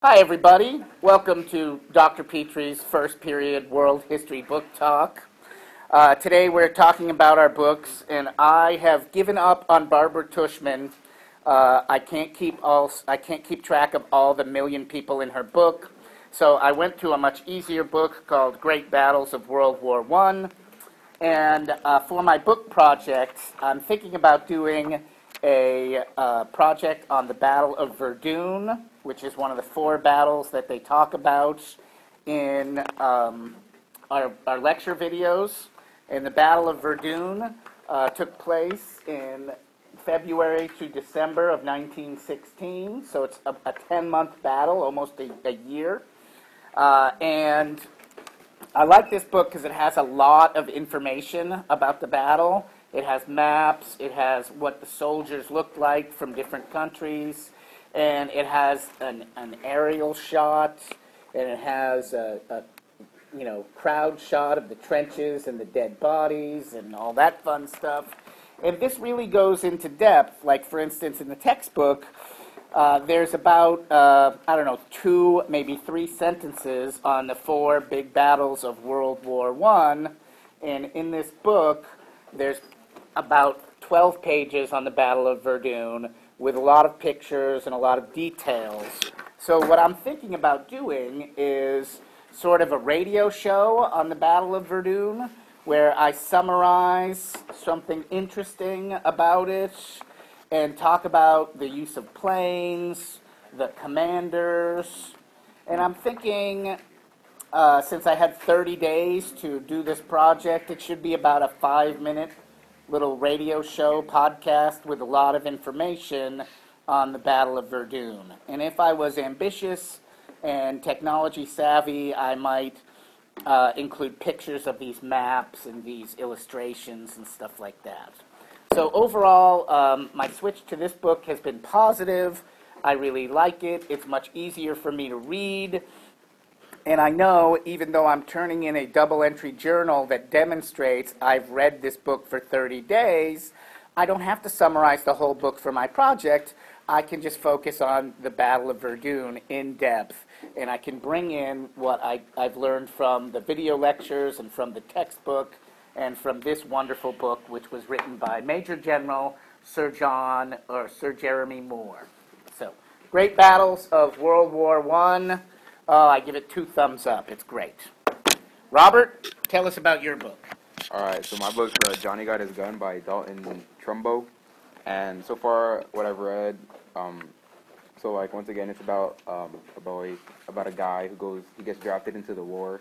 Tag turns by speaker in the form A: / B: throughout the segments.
A: Hi, everybody. Welcome to Dr. Petrie's first period World History Book Talk. Today we're talking about our books, and I have given up on Barbara Tushman. I can't keep track of all the million people in her book, so I went to a much easier book called Great Battles of World War I. And for my book project, I'm thinking about doing a project on the Battle of Verdun, which is one of the four battles that they talk about in our lecture videos. And the Battle of Verdun took place in February to December of 1916, so it's a 10-month battle, almost a year. And I like this book because it has a lot of information about the battle. It has maps, it has what the soldiers looked like from different countries, and it has an aerial shot, and it has a crowd shot of the trenches and the dead bodies and all that fun stuff. And this really goes into depth. Like, for instance, in the textbook, there's about, 2, maybe 3 sentences on the 4 big battles of World War I. And in this book, there's about 12 pages on the Battle of Verdun with a lot of pictures and a lot of details. So what I'm thinking about doing is sort of a radio show on the Battle of Verdun where I summarize something interesting about it and talk about the use of planes, the commanders. And I'm thinking, since I had 30 days to do this project, it should be about a 5-minute little radio show podcast with a lot of information on the Battle of Verdun. And if I was ambitious and technology savvy, I might include pictures of these maps and these illustrations and stuff like that. So overall, my switch to this book has been positive. I really like it. It's much easier for me to read. And I know, even though I'm turning in a double-entry journal that demonstrates I've read this book for 30 days, I don't have to summarize the whole book for my project. I can just focus on the Battle of Verdun in depth, and I can bring in what I've learned from the video lectures and from the textbook and from this wonderful book, which was written by Major General Sir Jeremy Moore. So, Great Battles of World War I. I give it 2 thumbs up. It's great. Robert, tell us about your book.
B: Alright, so my book's Johnny Got His Gun by Dalton Trumbo. And so far, what I've read, once again, it's about a guy he gets drafted into the war.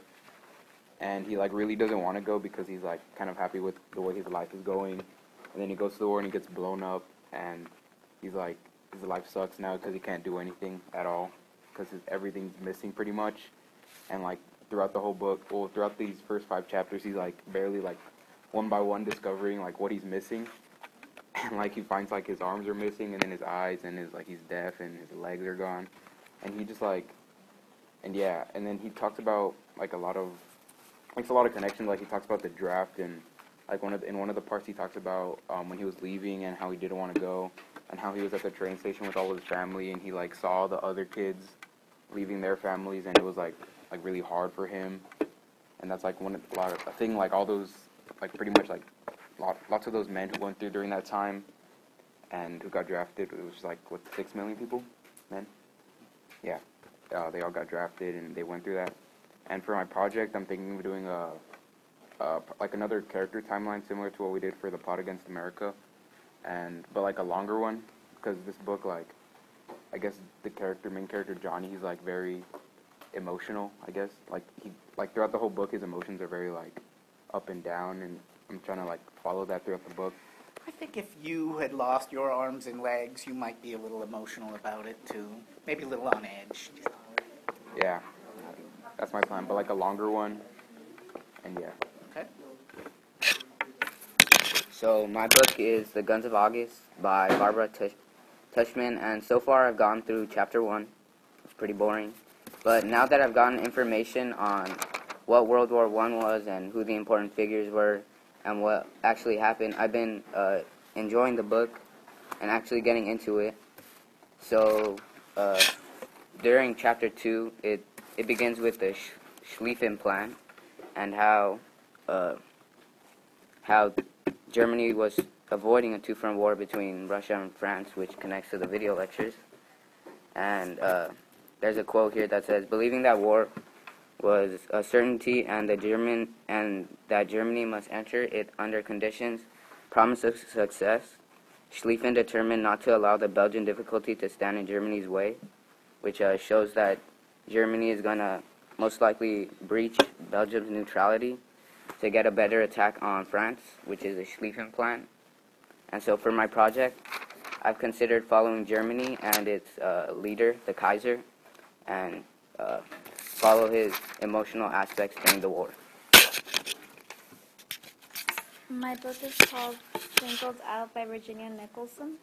B: And he, really doesn't want to go because he's, kind of happy with the way his life is going. And then he goes to the war and he gets blown up. And he's like, his life sucks now because he can't do anything at all. Because everything's missing pretty much. And, throughout the whole book, throughout these first 5 chapters, he's, barely, one by one discovering, what he's missing. And, he finds, his arms are missing, and then his eyes, and he's deaf, and his legs are gone. And he just, and then he talks about, a lot of, makes a lot of connections. He talks about the draft, and, in one of the parts he talks about when he was leaving and how he didn't want to go, and how he was at the train station with all of his family, and he, saw the other kids leaving their families, and it was, really hard for him. And that's, all those, pretty much, lots of those men who went through during that time and who got drafted, it was 6 million people, men? Yeah, they all got drafted and they went through that. And for my project, I'm thinking of doing another character timeline similar to what we did for the Plot Against America, but a longer one, because this book, I guess the main character Johnny, he's very emotional, I guess. He throughout the whole book, his emotions are very up and down, and I'm trying to follow that throughout the book.
A: I think if you had lost your arms and legs, you might be a little emotional about it too. Maybe a little on edge.
B: Yeah, that's my plan. But a longer one, and yeah.
A: Okay.
C: So my book is The Guns of August by Barbara Tushman, and so far I've gone through chapter 1. It's pretty boring. But now that I've gotten information on what World War I was and who the important figures were and what actually happened, I've been enjoying the book and actually getting into it. So during chapter 2, it begins with the Schlieffen Plan and how Germany was avoiding a two-front war between Russia and France, which connects to the video lectures. And there's a quote here that says, "Believing that war was a certainty and that Germany must enter it under conditions promise of success, Schlieffen determined not to allow the Belgian difficulty to stand in Germany's way," which shows that Germany is going to most likely breach Belgium's neutrality to get a better attack on France, which is the Schlieffen Plan. And so for my project, I've considered following Germany and its leader, the Kaiser, and follow his emotional aspects during the war.
D: My book is called Singled Out by Virginia Nicholson,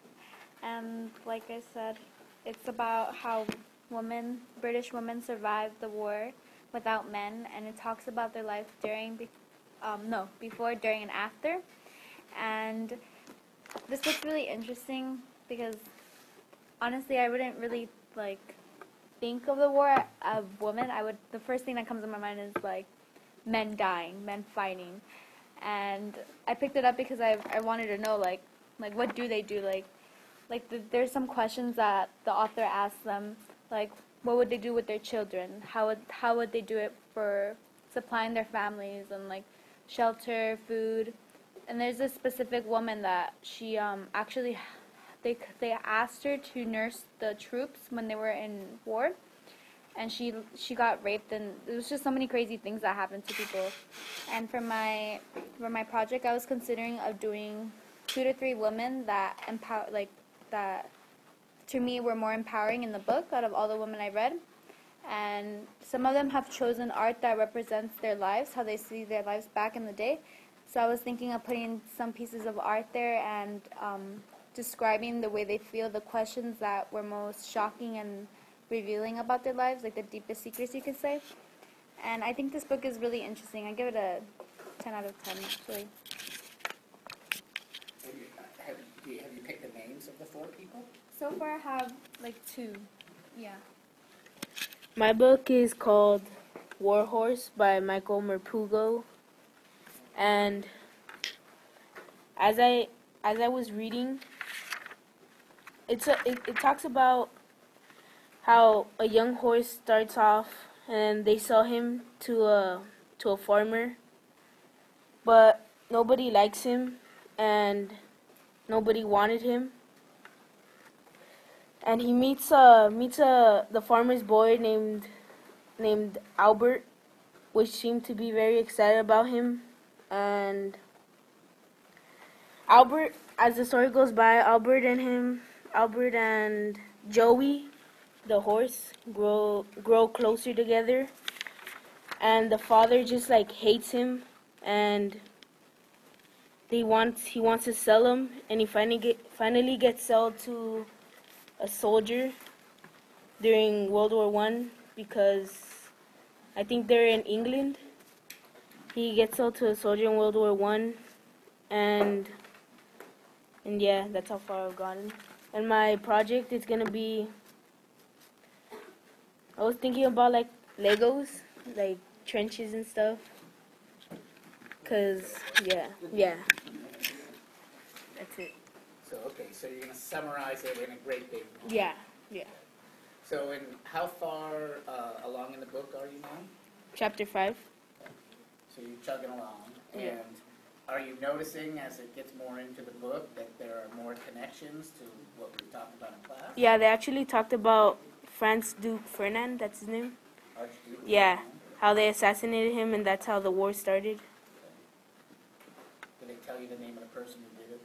D: and like I said, it's about how British women survived the war without men, and it talks about their life before, during, and after. And this book's really interesting because honestly, I wouldn't really think of the war of women. The first thing that comes to my mind is men dying, men fighting. And I picked it up because I wanted to know what do they do, there's some questions that the author asks them, what would they do with their children, how would they do it for supplying their families and shelter, food. And there's this specific woman that she actually they asked her to nurse the troops when they were in war, and she got raped, and there was just so many crazy things that happened to people. And for my project, I was considering of doing 2 to 3 women that that to me were more empowering in the book out of all the women I read. And some of them have chosen art that represents their lives, how they see their lives back in the day. So I was thinking of putting some pieces of art there and describing the way they feel, the questions that were most shocking and revealing about their lives, the deepest secrets, you could say. And I think this book is really interesting. I give it a 10 out of 10, actually.
A: Have you picked the names of the 4 people?
D: So far I have 2. Yeah.
E: My book is called Warhorse by Michael Merpugo. And as I was reading, it talks about how a young horse starts off and they sell him to a farmer, but nobody likes him and nobody wanted him. And he meets the farmer's boy named Albert, which seemed to be very excited about him. And Albert, as the story goes by, Albert and Joey, the horse, grow closer together, and the father just hates him, and he wants to sell him, and he finally gets sold to a soldier during World War I, because I think they're in England. He gets sold to a soldier in World War I, and yeah, that's how far I've gotten. And my project is gonna be, I was thinking about Legos, trenches and stuff. Cause yeah, that's it.
A: So you're gonna summarize it in a great big.
E: Yeah.
A: So how far along in the book are you now?
E: Chapter 5.
A: So you're chugging along,
E: Yeah.
A: and are you noticing as it gets more into the book that there are more connections to what we talked about in class?
E: Yeah, they actually talked about Franz Duke Ferdinand, that's his name.
A: Archduke?
E: Yeah, how they assassinated him, and that's how the war started.
A: Did they tell you the name of the person who did it?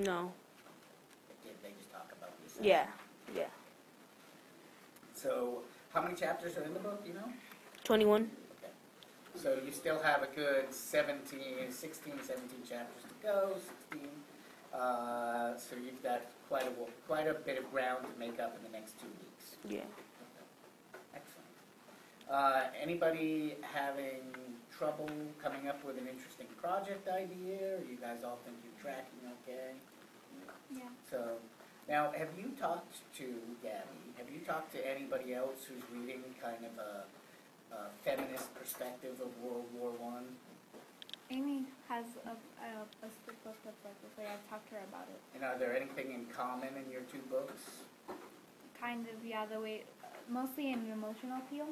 E: No.
A: They just talk about this.
E: Yeah.
A: So how many chapters are in the book, you know?
E: 21.
A: Okay. So you still have a good 16, 17 chapters to go, 16. So you've got quite a bit of ground to make up in the next 2 weeks.
E: Yeah.
A: Excellent. Anybody having trouble coming up with an interesting project idea, or you guys all think you're tracking okay?
D: Yeah.
A: So Now, have you talked to, Gabby, have you talked to anybody else who's reading kind of a feminist perspective of World War One?
D: Amy has a split book that's like this. Like, I've talked to her about it.
A: And are there anything in common in your two books?
D: Kind of, yeah, the way, mostly in emotional appeal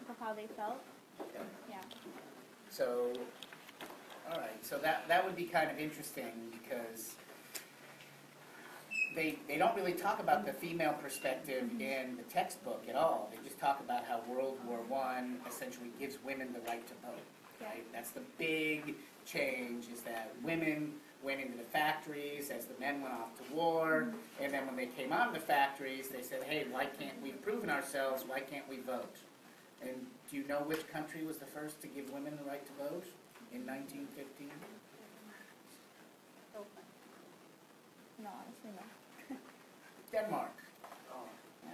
D: of how they felt.
A: Okay.
D: Yeah.
A: So, all right, so that would be kind of interesting because they don't really talk about the female perspective in the textbook at all. They just talk about how World War One essentially gives women the right to vote. Right? That's the big change, is that women went into the factories as the men went off to war, and then when they came out of the factories, they said, hey, why can't we've proven ourselves, why can't we vote? And do you know which country was the first to give women the right to vote in 1915?
D: Oh. No, honestly, no.
A: Denmark. Yeah.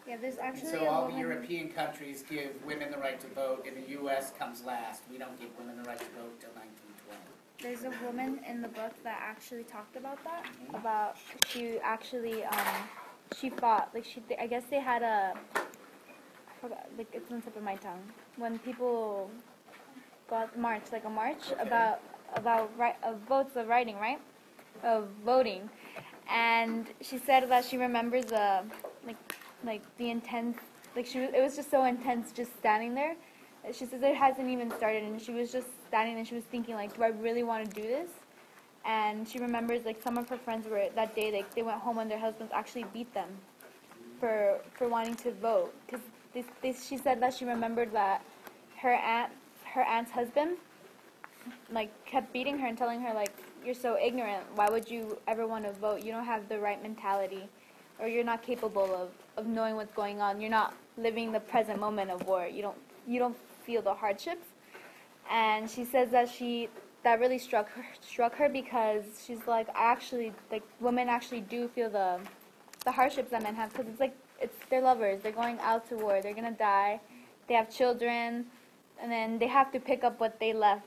D: Yeah, there's actually
A: So
D: a
A: all the
D: woman.
A: European countries give women the right to vote, and the U.S. comes last. We don't give women the right to vote till 1920.
D: There's a woman in the book that actually talked about that. About she actually she fought, like I guess they had I forgot, like it's on the tip of my tongue. When people got march, like a march
A: Okay.
D: about votes of writing, right? Of voting. And she said that she remembers like the intense, like it was just so intense just standing there. She says it hasn't even started, and she was just standing and she was thinking, like, do I really want to do this? And she remembers, like, some of her friends were that day, like, they went home and their husbands actually beat them for wanting to vote, because she said that she remembered that her aunt's husband, like, kept beating her and telling her, like, you're so ignorant, why would you ever want to vote? You don't have the right mentality, or you're not capable of knowing what's going on. You're not living the present moment of war. You don't feel the hardships. And she says that that really struck her because she's like, women actually do feel the hardships that men have, because it's their lovers. They're going out to war. They're gonna die. They have children, and then they have to pick up what they left.